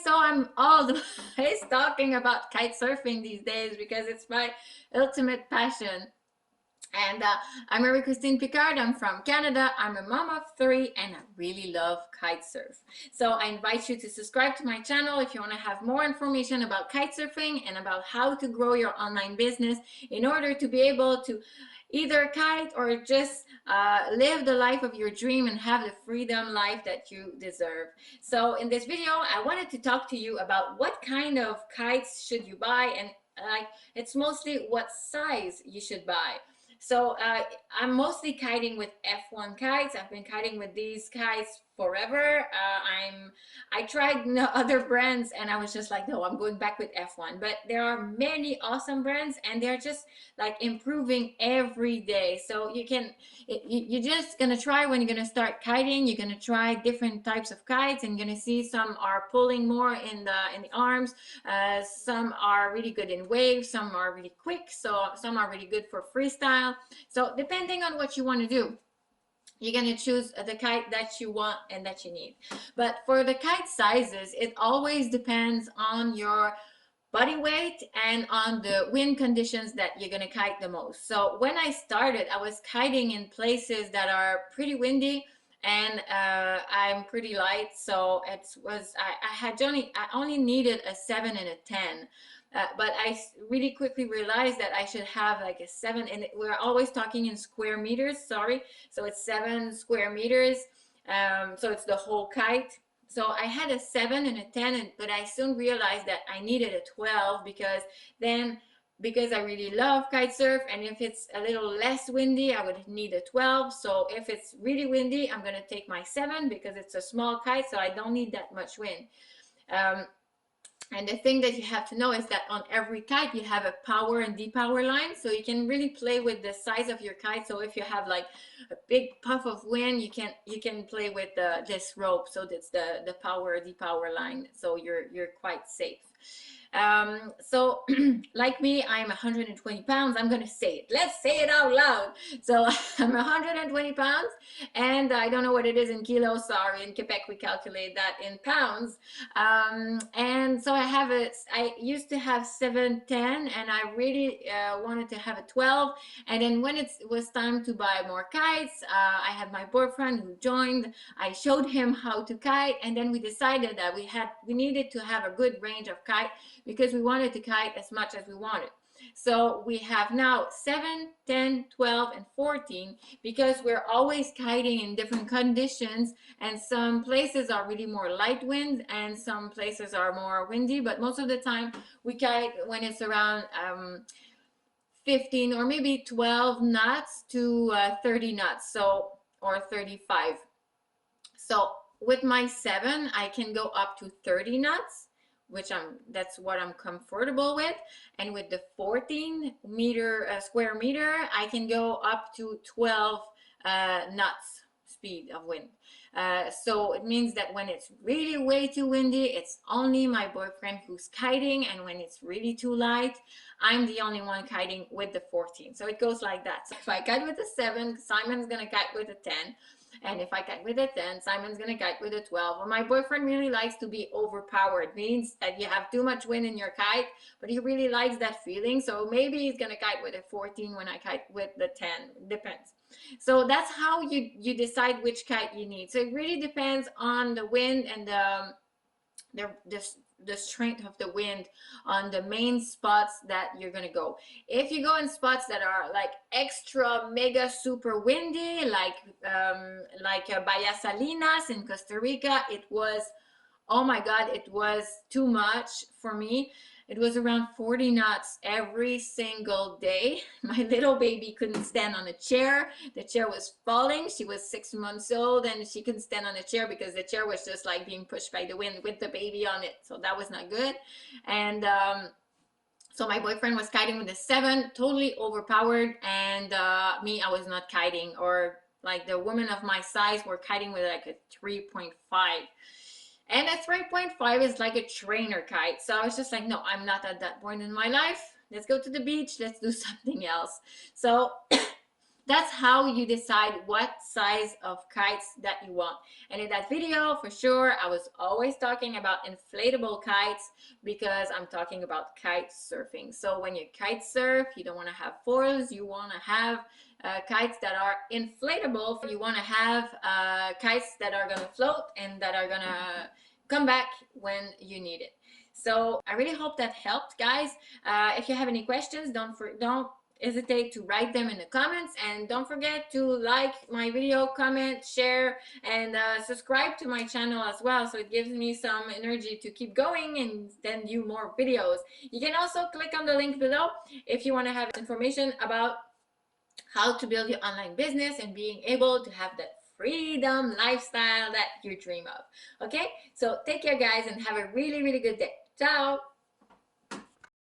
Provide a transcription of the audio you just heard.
So I'm always talking about kite surfing these days because it's my ultimate passion. And I'm Marie Christine Picard. I'm from Canada. I'm a mom of three and I really love kite surf. So I invite you to subscribe to my channel if you want to have more information about kite surfing and about how to grow your online business in order to be able to either kite or just live the life of your dream and have the freedom life that you deserve. So in this video, I wanted to talk to you about what kind of kites should you buy, and it's mostly what size you should buy. So I'm mostly kiting with F1 kites. I've been kiting with these kites forever. I tried other brands and I was just like, no, I'm going back with F1. But there are many awesome brands and they're just like improving every day. So you're just gonna try when you're gonna start kiting. You're gonna try different types of kites and you're gonna see some are pulling more in the arms. Some are really good in waves. Some are really quick. So some are really good for freestyle. So depending on what you want to do, you're going to choose the kite that you want and that you need. But for the kite sizes, it always depends on your body weight and on the wind conditions that you're going to kite the most. So when I started, I was kiting in places that are pretty windy and I'm pretty light, so I only needed a 7 and a 10. But I really quickly realized that I should have like a 7, and we're always talking in square meters, sorry. So it's 7 square meters, so it's the whole kite. So I had a 7 and a 10, but I soon realized that I needed a 12 because I really love kite surf, and if it's a little less windy, I would need a 12. So if it's really windy, I'm going to take my 7 because it's a small kite, so I don't need that much wind. And the thing that you have to know is that on every kite you have a power and depower line, so you can really play with the size of your kite. So if you have like a big puff of wind, you can play with this rope. So that's the power depower line. So you're quite safe. So like me, I'm 120 pounds. I'm gonna say it. Let's say it out loud. So I'm 120 pounds, and I don't know what it is in kilos. Sorry, in Quebec we calculate that in pounds. And so I used to have 7, 10, and I really wanted to have a 12. And then when it was time to buy more kites, I had my boyfriend who joined. I showed him how to kite, and then we decided that we needed to have a good range of kite because we wanted to kite as much as we wanted. So we have now 7, 10, 12, and 14 because we're always kiting in different conditions, and some places are really more light wind and some places are more windy, but most of the time we kite when it's around 15 or maybe 12 knots to 30 knots, so or 35. So with my 7, I can go up to 30 knots, which that's what I'm comfortable with. And with the 14 square meter, I can go up to 12 knots speed of wind. So it means that when it's really way too windy, it's only my boyfriend who's kiting, and when it's really too light, I'm the only one kiting with the 14. So it goes like that. So if I kite with a 7, Simon's gonna kite with a 10. And if I kite with a 10, Simon's gonna kite with a 12. Well, my boyfriend really likes to be overpowered. Means that you have too much wind in your kite, but he really likes that feeling. So maybe he's gonna kite with a 14 when I kite with the 10. Depends. So that's how you decide which kite you need. So it really depends on the wind and the strength of the wind on the main spots that you're gonna go. If you go in spots that are like extra mega super windy, like Bahia Salinas in Costa Rica, it was, oh my god, it was too much for me. It was around 40 knots every single day. My little baby couldn't stand on a chair. The chair was falling. She was 6 months old and she couldn't stand on a chair because the chair was just like being pushed by the wind with the baby on it. So that was not good. And so my boyfriend was kiting with a 7, totally overpowered. And me, I was not kiting, or like the women of my size were kiting with like a 3.5. And a 3.5 is like a trainer kite. So I was just like, no, I'm not at that point in my life. Let's go to the beach. Let's do something else. So That's how you decide what size of kites that you want. And in that video, for sure, I was always talking about inflatable kites because I'm talking about kite surfing. So when you kite surf, you don't want to have foils, you want to have kites that are inflatable. You want to have kites that are going to float and that are going to come back when you need it. So I really hope that helped, guys. If you have any questions, don't hesitate to write them in the comments, and don't forget to like my video, comment, share, and subscribe to my channel as well, so it gives me some energy to keep going and then do more videos. You can also click on the link below if you want to have information about how to build your online business and being able to have that freedom lifestyle that you dream of. Okay, so take care, guys, and have a really good day. Ciao.